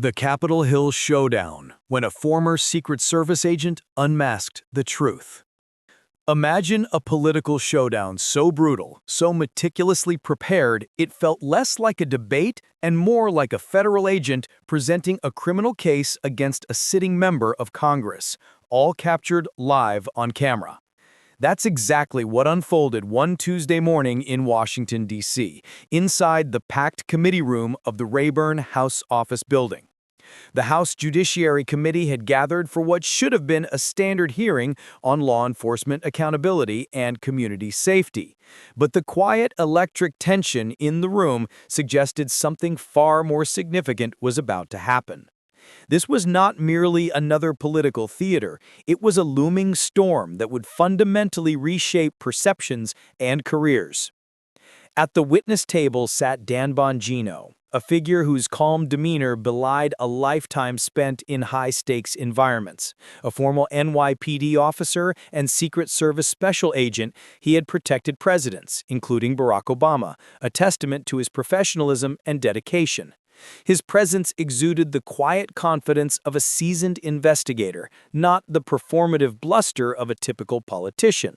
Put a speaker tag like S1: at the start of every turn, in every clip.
S1: The Capitol Hill Showdown, when a former Secret Service agent unmasked the truth. Imagine a political showdown so brutal, so meticulously prepared, it felt less like a debate and more like a federal agent presenting a criminal case against a sitting member of Congress, all captured live on camera. That's exactly what unfolded one Tuesday morning in Washington, D.C., inside the packed committee room of the Rayburn House Office Building. The House Judiciary Committee had gathered for what should have been a standard hearing on law enforcement accountability and community safety. But the quiet electric tension in the room suggested something far more significant was about to happen. This was not merely another political theater, it was a looming storm that would fundamentally reshape perceptions and careers. At the witness table sat Dan Bongino, a figure whose calm demeanor belied a lifetime spent in high-stakes environments. A former NYPD officer and Secret Service special agent, he had protected presidents, including Barack Obama, a testament to his professionalism and dedication. His presence exuded the quiet confidence of a seasoned investigator, not the performative bluster of a typical politician.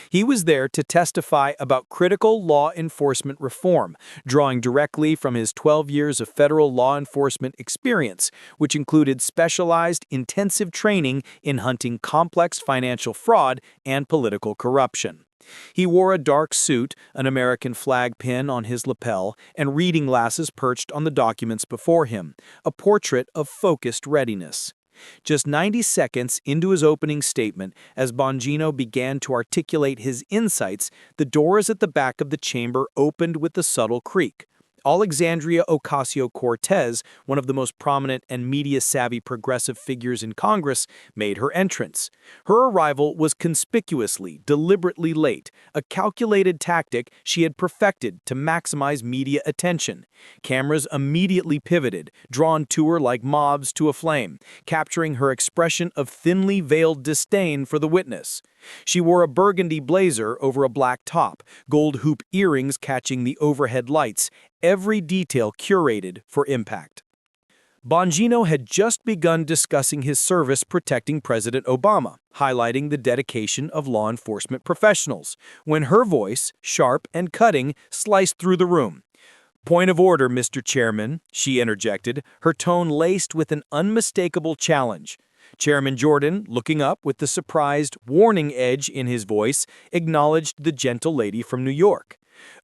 S1: He was there to testify about critical law enforcement reform, drawing directly from his 12 years of federal law enforcement experience, which included specialized intensive training in hunting complex financial fraud and political corruption. He wore a dark suit, an American flag pin on his lapel, and reading glasses perched on the documents before him, a portrait of focused readiness. Just 90 seconds into his opening statement, as Bongino began to articulate his insights, the doors at the back of the chamber opened with a subtle creak. Alexandria Ocasio-Cortez, one of the most prominent and media-savvy progressive figures in Congress, made her entrance. Her arrival was conspicuously, deliberately late, a calculated tactic she had perfected to maximize media attention. Cameras immediately pivoted, drawn to her like moths to a flame, capturing her expression of thinly veiled disdain for the witness. She wore a burgundy blazer over a black top, gold hoop earrings catching the overhead lights, every detail curated for impact. Bongino had just begun discussing his service protecting President Obama, highlighting the dedication of law enforcement professionals, when her voice, sharp and cutting, sliced through the room. "Point of order, Mr. Chairman," she interjected, her tone laced with an unmistakable challenge. Chairman Jordan, looking up with the surprised, warning edge in his voice, acknowledged the gentle lady from New York.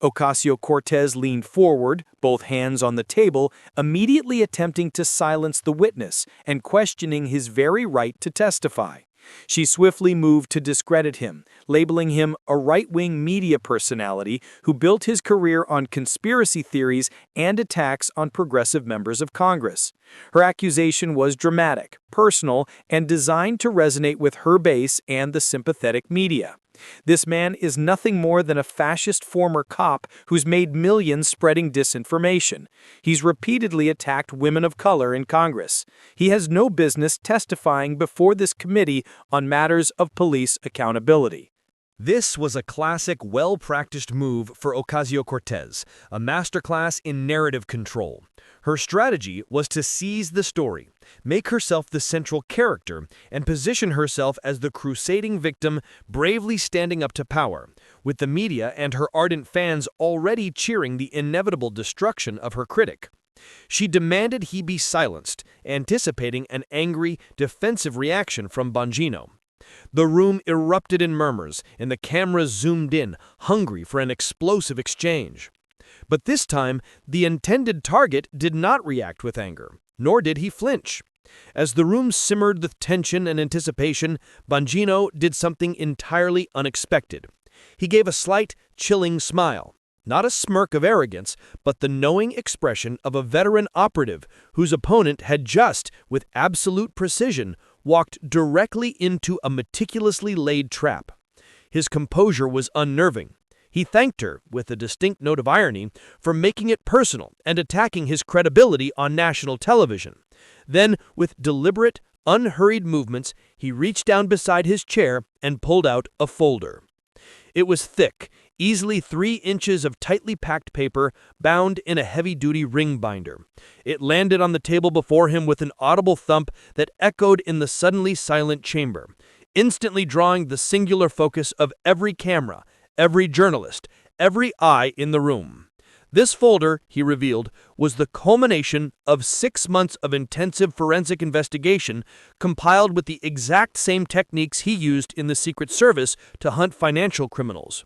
S1: Ocasio-Cortez leaned forward, both hands on the table, immediately attempting to silence the witness and questioning his very right to testify. She swiftly moved to discredit him, labeling him a right-wing media personality who built his career on conspiracy theories and attacks on progressive members of Congress. Her accusation was dramatic, personal, and designed to resonate with her base and the sympathetic media. This man is nothing more than a fascist former cop who's made millions spreading disinformation. He's repeatedly attacked women of color in Congress. He has no business testifying before this committee on matters of police accountability.
S2: This was a classic, well-practiced move for Ocasio-Cortez, a masterclass in narrative control. Her strategy was to seize the story, make herself the central character, and position herself as the crusading victim bravely standing up to power, with the media and her ardent fans already cheering the inevitable destruction of her critic. She demanded he be silenced, anticipating an angry, defensive reaction from Bongino. The room erupted in murmurs, and the cameras zoomed in, hungry for an explosive exchange. But this time, the intended target did not react with anger, nor did he flinch. As the room simmered with tension and anticipation, Bongino did something entirely unexpected. He gave a slight, chilling smile. Not a smirk of arrogance, but the knowing expression of a veteran operative whose opponent had just, with absolute precision, walked directly into a meticulously laid trap. His composure was unnerving. He thanked her, with a distinct note of irony, for making it personal and attacking his credibility on national television. Then, with deliberate, unhurried movements, he reached down beside his chair and pulled out a folder. It was thick, easily 3 inches of tightly packed paper bound in a heavy-duty ring binder. It landed on the table before him with an audible thump that echoed in the suddenly silent chamber, instantly drawing the singular focus of every camera, every journalist, every eye in the room. This folder, he revealed, was the culmination of 6 months of intensive forensic investigation compiled with the exact same techniques he used in the Secret Service to hunt financial criminals.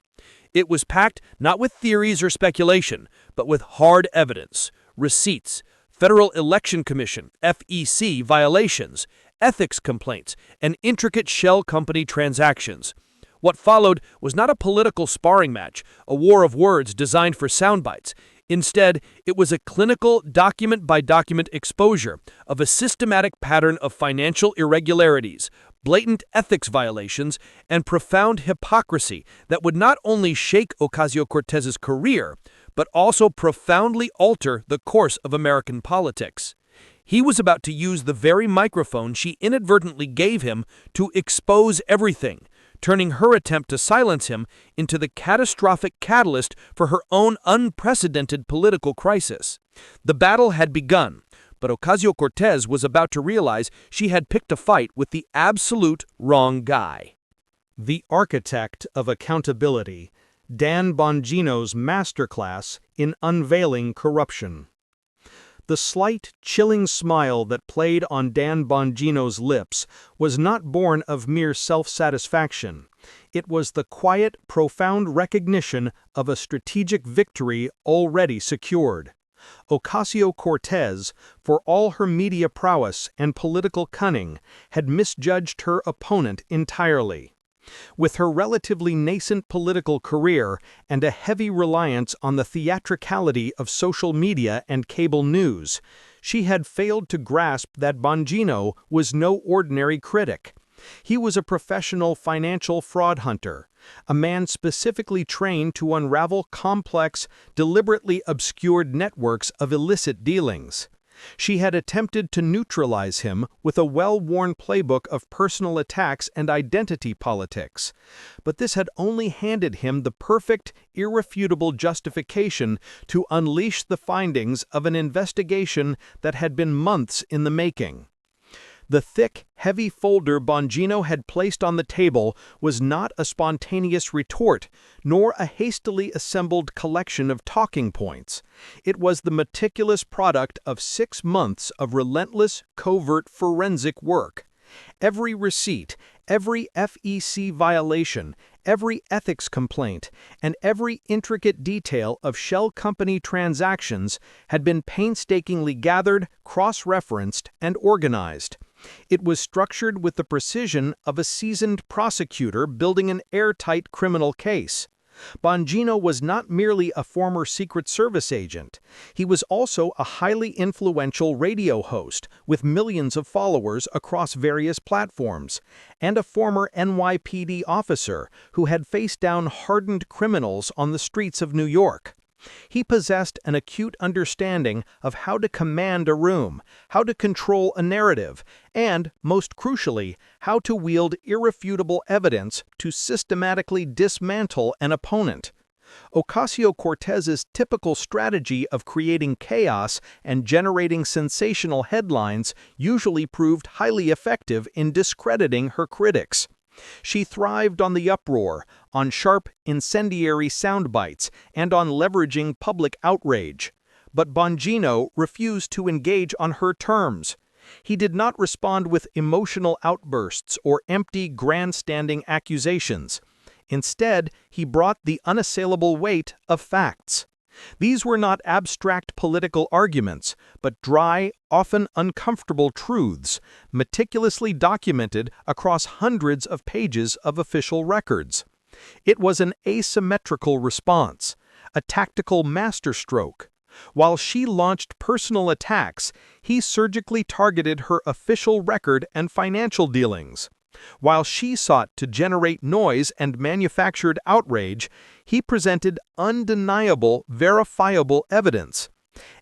S2: It was packed not with theories or speculation, but with hard evidence, receipts, Federal Election Commission, FEC violations, ethics complaints, and intricate shell company transactions. What followed was not a political sparring match, a war of words designed for soundbites. Instead, it was a clinical, document-by-document exposure of a systematic pattern of financial irregularities, blatant ethics violations, and profound hypocrisy that would not only shake Ocasio-Cortez's career, but also profoundly alter the course of American politics. He was about to use the very microphone she inadvertently gave him to expose everything, turning her attempt to silence him into the catastrophic catalyst for her own unprecedented political crisis. The battle had begun, but Ocasio-Cortez was about to realize she had picked a fight with the absolute wrong guy.
S3: The architect of accountability, Dan Bongino's masterclass in unveiling corruption. The slight, chilling smile that played on Dan Bongino's lips was not born of mere self-satisfaction. It was the quiet, profound recognition of a strategic victory already secured. Ocasio-Cortez, for all her media prowess and political cunning, had misjudged her opponent entirely. With her relatively nascent political career and a heavy reliance on the theatricality of social media and cable news, she had failed to grasp that Bongino was no ordinary critic. He was a professional financial fraud hunter, a man specifically trained to unravel complex, deliberately obscured networks of illicit dealings. She had attempted to neutralize him with a well-worn playbook of personal attacks and identity politics, but this had only handed him the perfect, irrefutable justification to unleash the findings of an investigation that had been months in the making. The thick, heavy folder Bongino had placed on the table was not a spontaneous retort, nor a hastily assembled collection of talking points. It was the meticulous product of 6 months of relentless, covert forensic work. Every receipt, every FEC violation, every ethics complaint, and every intricate detail of shell company transactions had been painstakingly gathered, cross-referenced, and organized. It was structured with the precision of a seasoned prosecutor building an airtight criminal case. Bongino was not merely a former Secret Service agent. He was also a highly influential radio host with millions of followers across various platforms, and a former NYPD officer who had faced down hardened criminals on the streets of New York. He possessed an acute understanding of how to command a room, how to control a narrative, and, most crucially, how to wield irrefutable evidence to systematically dismantle an opponent. Ocasio-Cortez's typical strategy of creating chaos and generating sensational headlines usually proved highly effective in discrediting her critics. She thrived on the uproar, on sharp, incendiary soundbites, and on leveraging public outrage. But Bongino refused to engage on her terms. He did not respond with emotional outbursts or empty, grandstanding accusations. Instead, he brought the unassailable weight of facts. These were not abstract political arguments, but dry, often uncomfortable truths, meticulously documented across hundreds of pages of official records. It was an asymmetrical response, a tactical masterstroke. While she launched personal attacks, he surgically targeted her official record and financial dealings. While she sought to generate noise and manufactured outrage, he presented undeniable, verifiable evidence.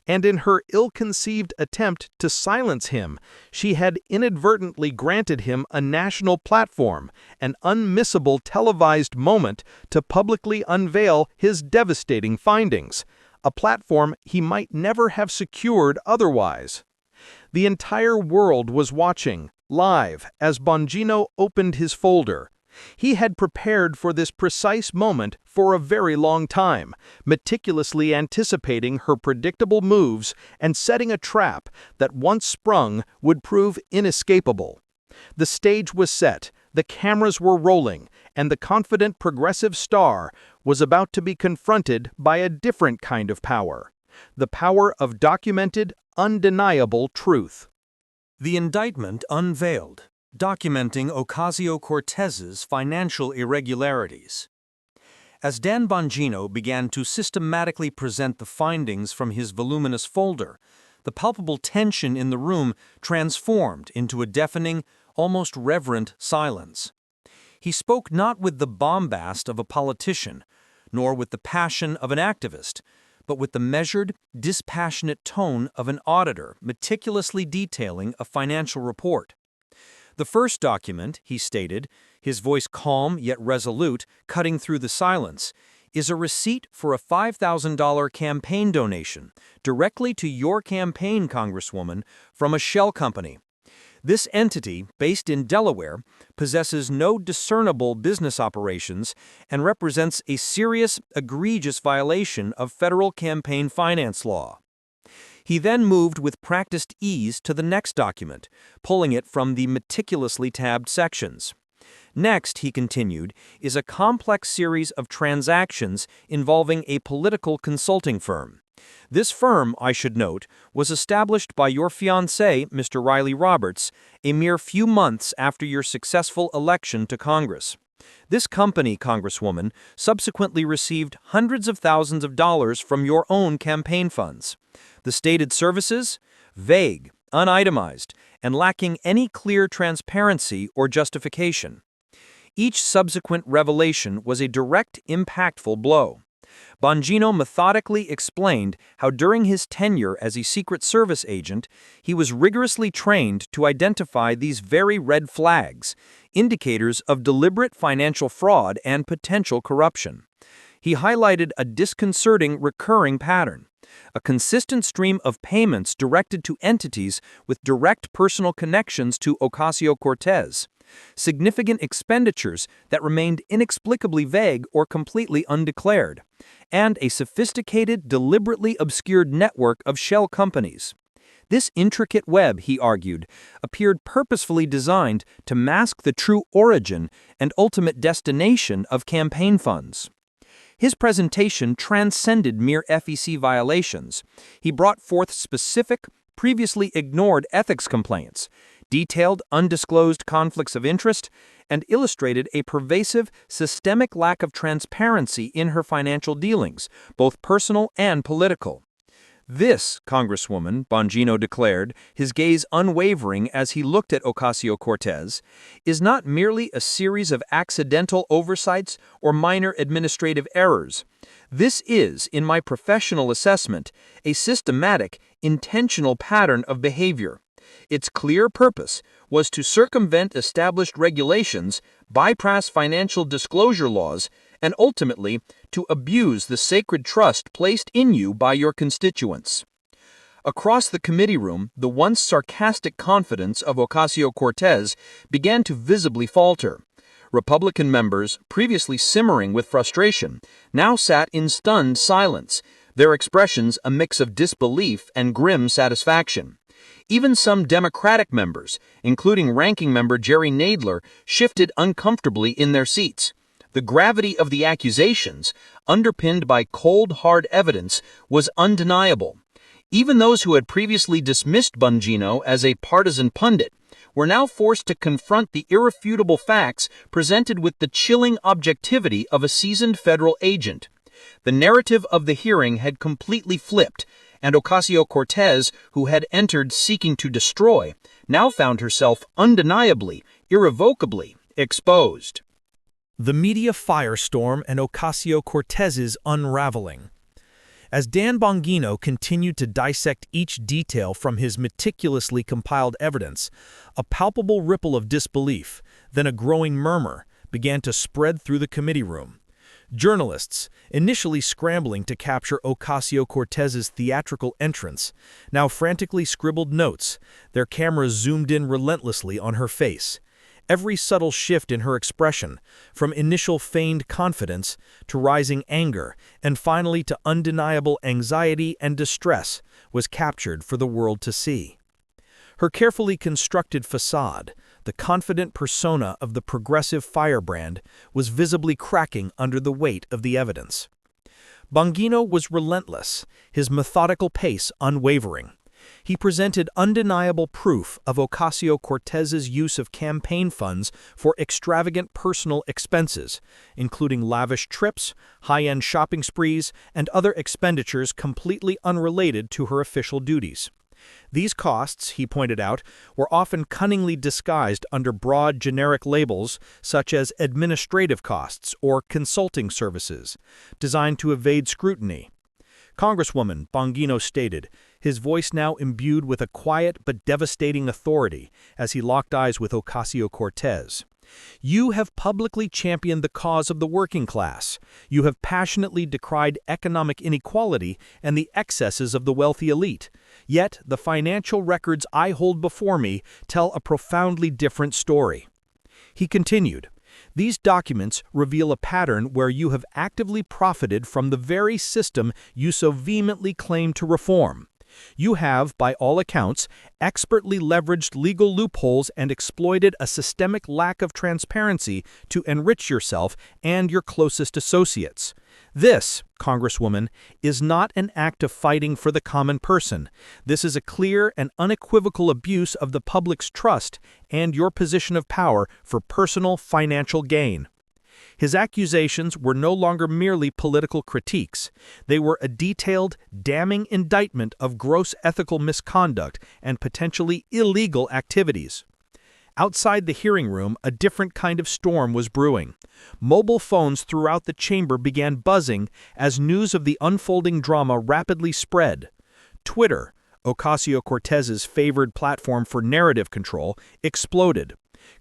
S3: And in her ill-conceived attempt to silence him, she had inadvertently granted him a national platform, an unmissable televised moment to publicly unveil his devastating findings, a platform he might never have secured otherwise. The entire world was watching, live, as Bongino opened his folder. He had prepared for this precise moment for a very long time, meticulously anticipating her predictable moves and setting a trap that, once sprung, would prove inescapable. The stage was set, the cameras were rolling, and the confident progressive star was about to be confronted by a different kind of power, the power of documented, undeniable truth.
S1: The indictment unveiled, documenting Ocasio-Cortez's financial irregularities. As Dan Bongino began to systematically present the findings from his voluminous folder, the palpable tension in the room transformed into a deafening, almost reverent silence. He spoke not with the bombast of a politician, nor with the passion of an activist, but with the measured, dispassionate tone of an auditor meticulously detailing a financial report. The first document, he stated, his voice calm yet resolute, cutting through the silence, is a receipt for a $5,000 campaign donation directly to your campaign, Congresswoman, from a shell company. This entity, based in Delaware, possesses no discernible business operations and represents a serious, egregious violation of federal campaign finance law. He then moved with practiced ease to the next document, pulling it from the meticulously tabbed sections. Next, he continued, is a complex series of transactions involving a political consulting firm. This firm, I should note, was established by your fiancé, Mr. Riley Roberts, a mere few months after your successful election to Congress. This company, Congresswoman, subsequently received hundreds of thousands of dollars from your own campaign funds. The stated services? Vague, unitemized, and lacking any clear transparency or justification. Each subsequent revelation was a direct, impactful blow. Bongino methodically explained how during his tenure as a Secret Service agent, he was rigorously trained to identify these very red flags, indicators of deliberate financial fraud and potential corruption. He highlighted a disconcerting recurring pattern, a consistent stream of payments directed to entities with direct personal connections to Ocasio-Cortez, significant expenditures that remained inexplicably vague or completely undeclared, and a sophisticated, deliberately obscured network of shell companies. This intricate web, he argued, appeared purposefully designed to mask the true origin and ultimate destination of campaign funds. His presentation transcended mere FEC violations. He brought forth specific, previously ignored ethics complaints, detailed undisclosed conflicts of interest, and illustrated a pervasive, systemic lack of transparency in her financial dealings, both personal and political. This, Congresswoman, Bongino declared, his gaze unwavering as he looked at Ocasio-Cortez, is not merely a series of accidental oversights or minor administrative errors. This is, in my professional assessment, a systematic, intentional pattern of behavior. Its clear purpose was to circumvent established regulations, bypass financial disclosure laws, and ultimately to abuse the sacred trust placed in you by your constituents. Across the committee room, the once sarcastic confidence of Ocasio-Cortez began to visibly falter. Republican members, previously simmering with frustration, now sat in stunned silence, their expressions a mix of disbelief and grim satisfaction. Even some Democratic members, including Ranking Member Jerry Nadler, shifted uncomfortably in their seats. The gravity of the accusations, underpinned by cold, hard evidence, was undeniable. Even those who had previously dismissed Bongino as a partisan pundit were now forced to confront the irrefutable facts presented with the chilling objectivity of a seasoned federal agent. The narrative of the hearing had completely flipped, and Ocasio-Cortez, who had entered seeking to destroy, now found herself undeniably, irrevocably exposed.
S2: The media firestorm and Ocasio-Cortez's unraveling. As Dan Bongino continued to dissect each detail from his meticulously compiled evidence, a palpable ripple of disbelief, then a growing murmur, began to spread through the committee room. Journalists, initially scrambling to capture Ocasio-Cortez's theatrical entrance, now frantically scribbled notes, their cameras zoomed in relentlessly on her face. Every subtle shift in her expression, from initial feigned confidence to rising anger, and finally to undeniable anxiety and distress, was captured for the world to see. Her carefully constructed facade, the confident persona of the progressive firebrand, was visibly cracking under the weight of the evidence. Bongino was relentless, his methodical pace unwavering. He presented undeniable proof of Ocasio-Cortez's use of campaign funds for extravagant personal expenses, including lavish trips, high-end shopping sprees, and other expenditures completely unrelated to her official duties. These costs, he pointed out, were often cunningly disguised under broad generic labels such as administrative costs or consulting services, designed to evade scrutiny. Congresswoman, Bongino stated, his voice now imbued with a quiet but devastating authority as he locked eyes with Ocasio-Cortez. You have publicly championed the cause of the working class. You have passionately decried economic inequality and the excesses of the wealthy elite. Yet, the financial records I hold before me tell a profoundly different story. He continued, these documents reveal a pattern where you have actively profited from the very system you so vehemently claim to reform. You have, by all accounts, expertly leveraged legal loopholes and exploited a systemic lack of transparency to enrich yourself and your closest associates. This, Congresswoman, is not an act of fighting for the common person. This is a clear and unequivocal abuse of the public's trust and your position of power for personal financial gain. His accusations were no longer merely political critiques. They were a detailed, damning indictment of gross ethical misconduct and potentially illegal activities. Outside the hearing room, a different kind of storm was brewing. Mobile phones throughout the chamber began buzzing as news of the unfolding drama rapidly spread. Twitter, Ocasio-Cortez's favored platform for narrative control, exploded.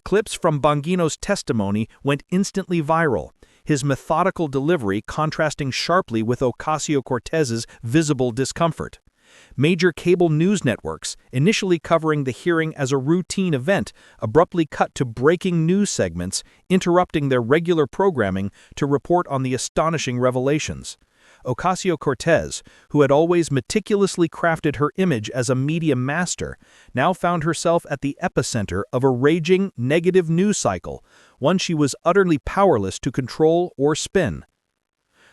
S2: Clips from Bongino's testimony went instantly viral, his methodical delivery contrasting sharply with Ocasio-Cortez's visible discomfort. Major cable news networks, initially covering the hearing as a routine event, abruptly cut to breaking news segments, interrupting their regular programming to report on the astonishing revelations. Ocasio-Cortez, who had always meticulously crafted her image as a media master, now found herself at the epicenter of a raging, negative news cycle, one she was utterly powerless to control or spin.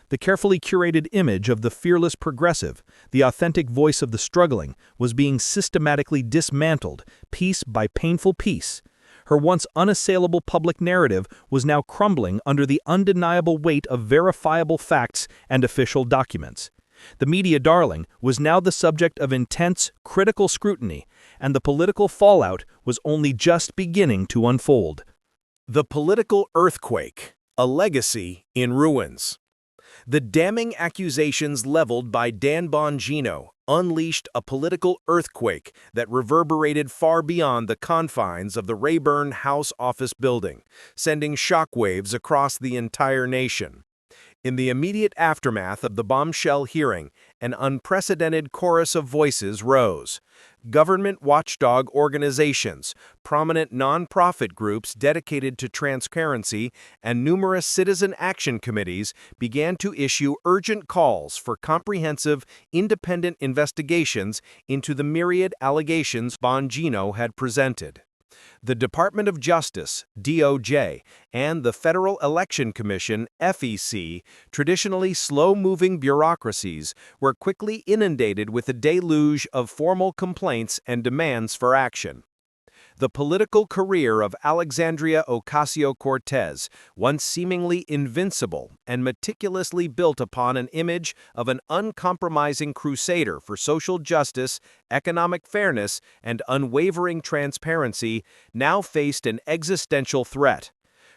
S2: The carefully curated image of the fearless progressive, the authentic voice of the struggling, was being systematically dismantled, piece by painful piece. Her once unassailable public narrative was now crumbling under the undeniable weight of verifiable facts and official documents. The media darling was now the subject of intense, critical scrutiny, and the political fallout was only just beginning to unfold.
S1: The political earthquake, a legacy in ruins. The damning accusations leveled by Dan Bongino unleashed a political earthquake that reverberated far beyond the confines of the Rayburn House Office building, sending shockwaves across the entire nation. In the immediate aftermath of the bombshell hearing, an unprecedented chorus of voices rose. Government watchdog organizations, prominent nonprofit groups dedicated to transparency, and numerous citizen action committees began to issue urgent calls for comprehensive, independent investigations into the myriad allegations Bongino had presented. The Department of Justice, DOJ, and the Federal Election Commission, FEC, traditionally slow-moving bureaucracies, were quickly inundated with a deluge of formal complaints and demands for action. The political career of Alexandria Ocasio-Cortez, once seemingly invincible and meticulously built upon an image of an uncompromising crusader for social justice, economic fairness, and unwavering transparency, now faced an existential threat.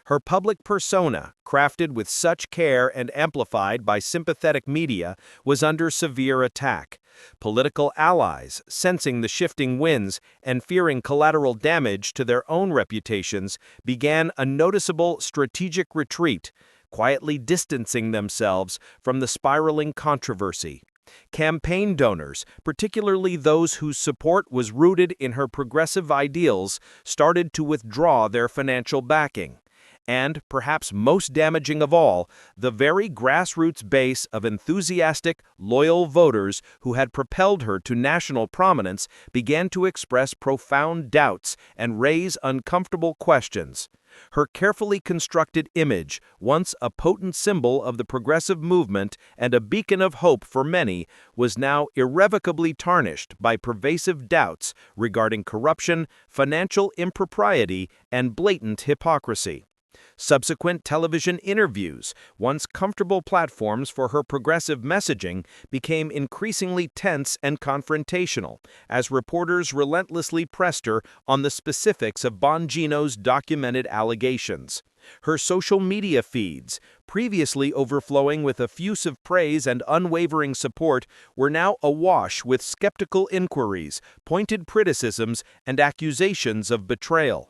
S2: Her public persona, crafted with such care and amplified by sympathetic media, was under severe attack. Political allies, sensing the shifting winds and fearing collateral damage to their own reputations, began a noticeable strategic retreat, quietly distancing themselves from the spiraling controversy. Campaign donors, particularly those whose support was rooted in her progressive ideals, started to withdraw their financial backing. And, perhaps most damaging of all, the very grassroots base of enthusiastic, loyal voters who had propelled her to national prominence began to express profound doubts and raise uncomfortable questions. Her carefully constructed image, once a potent symbol of the progressive movement and a beacon of hope for many, was now irrevocably tarnished by pervasive doubts regarding corruption, financial impropriety, and blatant hypocrisy. Subsequent television interviews, once comfortable platforms for her progressive messaging, became increasingly tense and confrontational, as reporters relentlessly pressed her on the specifics of Bongino's documented allegations. Her social media feeds, previously overflowing with effusive praise and unwavering support, were now awash with skeptical inquiries, pointed criticisms, and accusations of betrayal.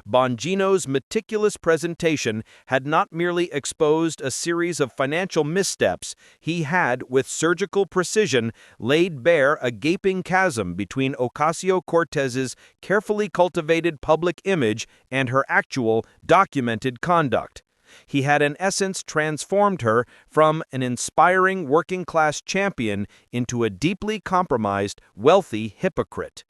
S2: Bongino's meticulous presentation had not merely exposed a series of financial missteps, he had, with surgical precision, laid bare a gaping chasm between Ocasio-Cortez's carefully cultivated public image and her actual, documented conduct. He had in essence transformed her from an inspiring working-class champion into a deeply compromised, wealthy hypocrite.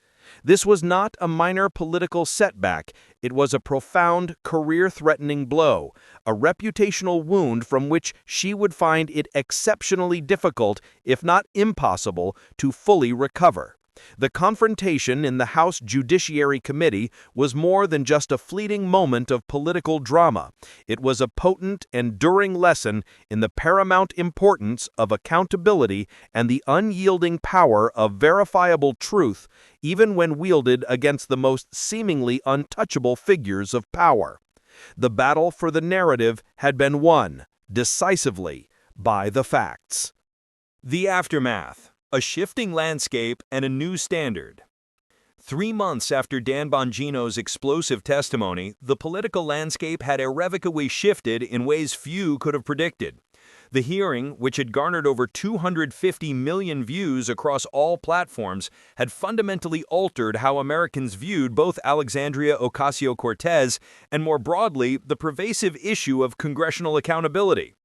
S2: This was not a minor political setback, it was a profound, career-threatening blow, a reputational wound from which she would find it exceptionally difficult, if not impossible, to fully recover. The confrontation in the House Judiciary Committee was more than just a fleeting moment of political drama. It was a potent, enduring lesson in the paramount importance of accountability and the unyielding power of verifiable truth, even when wielded against the most seemingly untouchable figures of power. The battle for the narrative had been won, decisively, by the facts.
S1: The aftermath. A shifting landscape and a new standard. 3 months after Dan Bongino's explosive testimony, the political landscape had irrevocably shifted in ways few could have predicted. The hearing, which had garnered over 250 million views across all platforms, had fundamentally altered how Americans viewed both Alexandria Ocasio-Cortez and, more broadly, the pervasive issue of congressional accountability.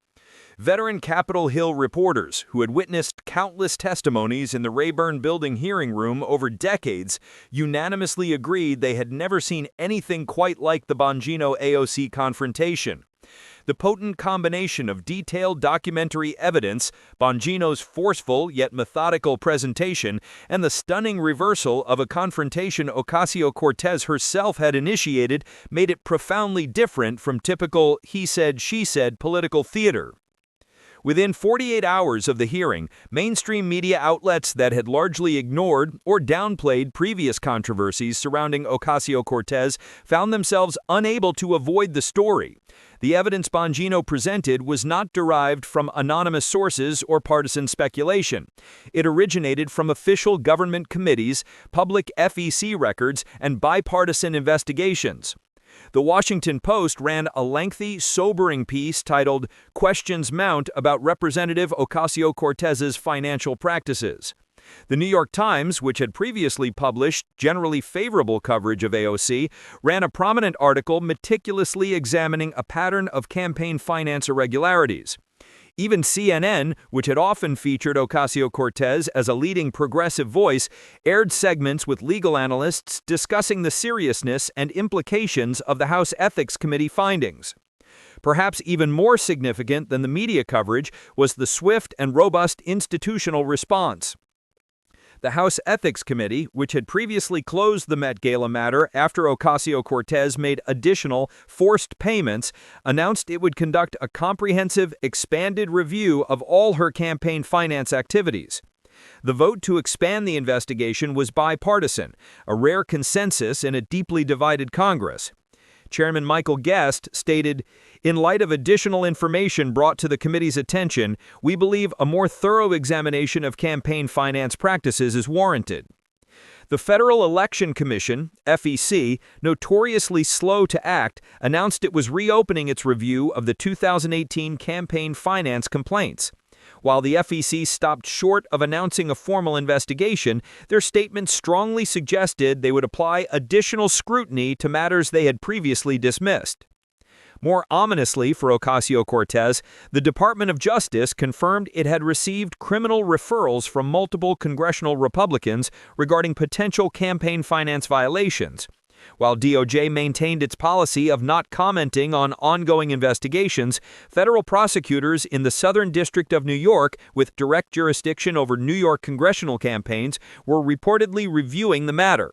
S1: Veteran Capitol Hill reporters who had witnessed countless testimonies in the Rayburn Building hearing room over decades unanimously agreed they had never seen anything quite like the Bongino AOC confrontation. The potent combination of detailed documentary evidence, Bongino's forceful yet methodical presentation, and the stunning reversal of a confrontation Ocasio-Cortez herself had initiated made it profoundly different from typical he-said-she-said political theater. Within 48 hours of the hearing, mainstream media outlets that had largely ignored or downplayed previous controversies surrounding Ocasio-Cortez found themselves unable to avoid the story. The evidence Bongino presented was not derived from anonymous sources or partisan speculation. It originated from official government committees, public FEC records, and bipartisan investigations. The Washington Post ran a lengthy, sobering piece titled "Questions Mount About Representative Ocasio-Cortez's Financial Practices." The New York Times, which had previously published generally favorable coverage of AOC, ran a prominent article meticulously examining a pattern of campaign finance irregularities. Even CNN, which had often featured Ocasio-Cortez as a leading progressive voice, aired segments with legal analysts discussing the seriousness and implications of the House Ethics Committee findings. Perhaps even more significant than the media coverage was the swift and robust institutional response. The House Ethics Committee, which had previously closed the Met Gala matter after Ocasio-Cortez made additional forced payments, announced it would conduct a comprehensive, expanded review of all her campaign finance activities. The vote to expand the investigation was bipartisan, a rare consensus in a deeply divided Congress.
S2: Chairman Michael Guest stated, "In light of additional information brought to the committee's attention, we believe a more thorough examination of campaign finance practices is warranted." The Federal Election Commission, FEC, notoriously slow to act, announced it was reopening its review of the 2018 campaign finance complaints. While the FEC stopped short of announcing a formal investigation, their statement strongly suggested they would apply additional scrutiny to matters they had previously dismissed. More ominously for Ocasio-Cortez, the Department of Justice confirmed it had received criminal referrals from multiple congressional Republicans regarding potential campaign finance violations. While DOJ maintained its policy of not commenting on ongoing investigations, federal prosecutors in the Southern District of New York, with direct jurisdiction over New York congressional campaigns, were reportedly reviewing the matter.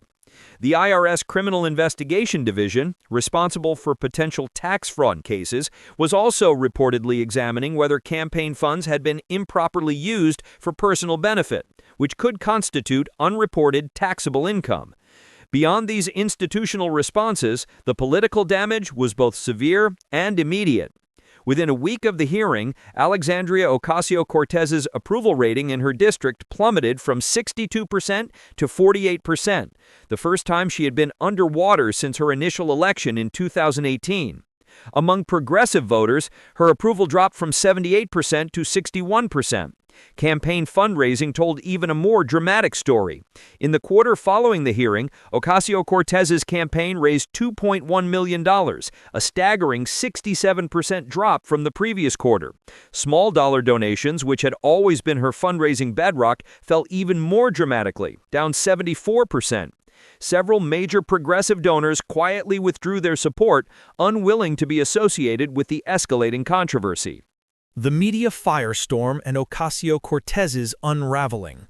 S2: The IRS Criminal Investigation Division, responsible for potential tax fraud cases, was also reportedly examining whether campaign funds had been improperly used for personal benefit, which could constitute unreported taxable income. Beyond these institutional responses, the political damage was both severe and immediate. Within a week of the hearing, Alexandria Ocasio-Cortez's approval rating in her district plummeted from 62% to 48%, the first time she had been underwater since her initial election in 2018. Among progressive voters, her approval dropped from 78% to 61%. Campaign fundraising told even a more dramatic story. In the quarter following the hearing, Ocasio-Cortez's campaign raised $2.1 million, a staggering 67% drop from the previous quarter. Small dollar donations, which had always been her fundraising bedrock, fell even more dramatically, down 74%. Several major progressive donors quietly withdrew their support, unwilling to be associated with the escalating controversy.
S1: The media firestorm and Ocasio-Cortez's unraveling.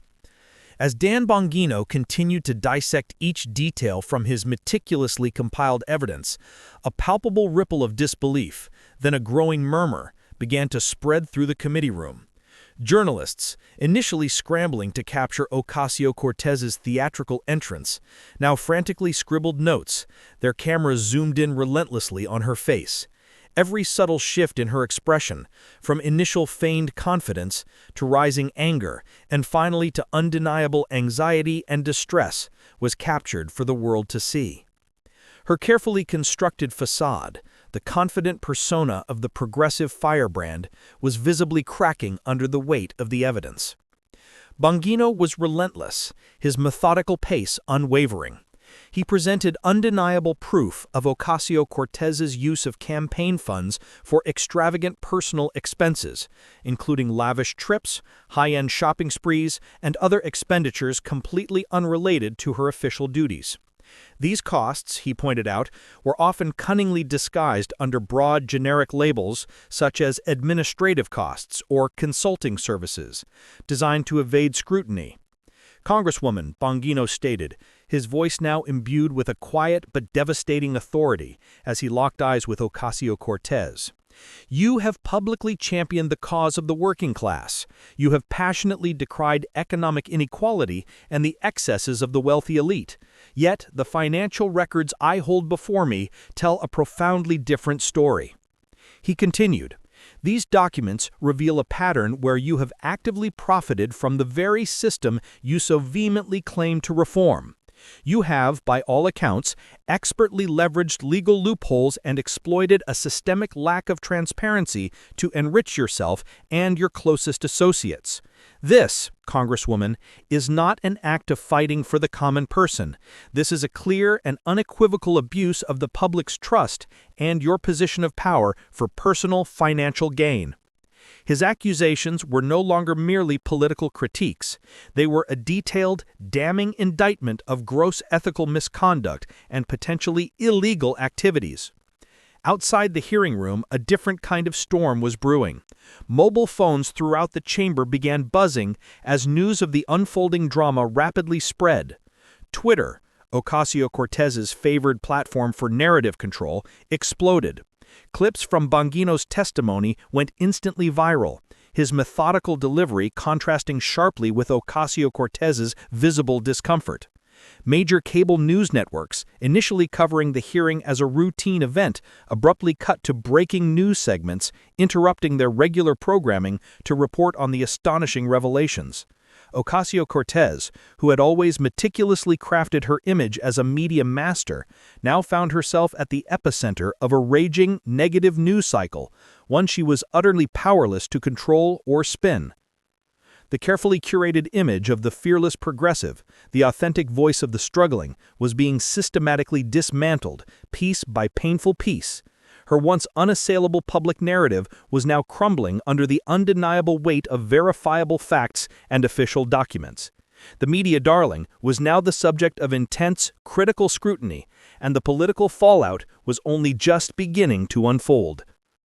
S1: As Dan Bongino continued to dissect each detail from his meticulously compiled evidence, a palpable ripple of disbelief, then a growing murmur, began to spread through the committee room. Journalists, initially scrambling to capture Ocasio-Cortez's theatrical entrance, now frantically scribbled notes, their cameras zoomed in relentlessly on her face. Every subtle shift in her expression, from initial feigned confidence to rising anger and finally to undeniable anxiety and distress, was captured for the world to see. Her carefully constructed facade, the confident persona of the progressive firebrand, was visibly cracking under the weight of the evidence. Bongino was relentless, his methodical pace unwavering. He presented undeniable proof of Ocasio-Cortez's use of campaign funds for extravagant personal expenses, including lavish trips, high-end shopping sprees, and other expenditures completely unrelated to her official duties. These costs, he pointed out, were often cunningly disguised under broad generic labels such as administrative costs or consulting services, designed to evade scrutiny. Congresswoman, Bongino stated, his voice now imbued with a quiet but devastating authority as he locked eyes with Ocasio-Cortez. You have publicly championed the cause of the working class. You have passionately decried economic inequality and the excesses of the wealthy elite. Yet, the financial records I hold before me tell a profoundly different story. He continued, these documents reveal a pattern where you have actively profited from the very system you so vehemently claim to reform. You have, by all accounts, expertly leveraged legal loopholes and exploited a systemic lack of transparency to enrich yourself and your closest associates. This, Congresswoman, is not an act of fighting for the common person. This is a clear and unequivocal abuse of the public's trust and your position of power for personal financial gain. His accusations were no longer merely political critiques. They were a detailed, damning indictment of gross ethical misconduct and potentially illegal activities. Outside the hearing room, a different kind of storm was brewing. Mobile phones throughout the chamber began buzzing as news of the unfolding drama rapidly spread. Twitter, Ocasio-Cortez's favored platform for narrative control, exploded. Clips from Bongino's testimony went instantly viral, his methodical delivery contrasting sharply with Ocasio-Cortez's visible discomfort.
S2: Major cable news networks, initially covering the hearing as a routine event, abruptly cut to breaking news segments, interrupting their regular programming to report on the astonishing revelations. Ocasio-Cortez, who had always meticulously crafted her image as a media master, now found herself at the epicenter of a raging, negative news cycle, one she was utterly powerless to control or spin. The carefully curated image of the fearless progressive, the authentic voice of the struggling, was being systematically dismantled, piece by painful piece. Her once unassailable public narrative was now crumbling under the undeniable weight of verifiable facts and official documents. The media darling was now the subject of intense, critical scrutiny, and the political fallout was only just beginning to unfold.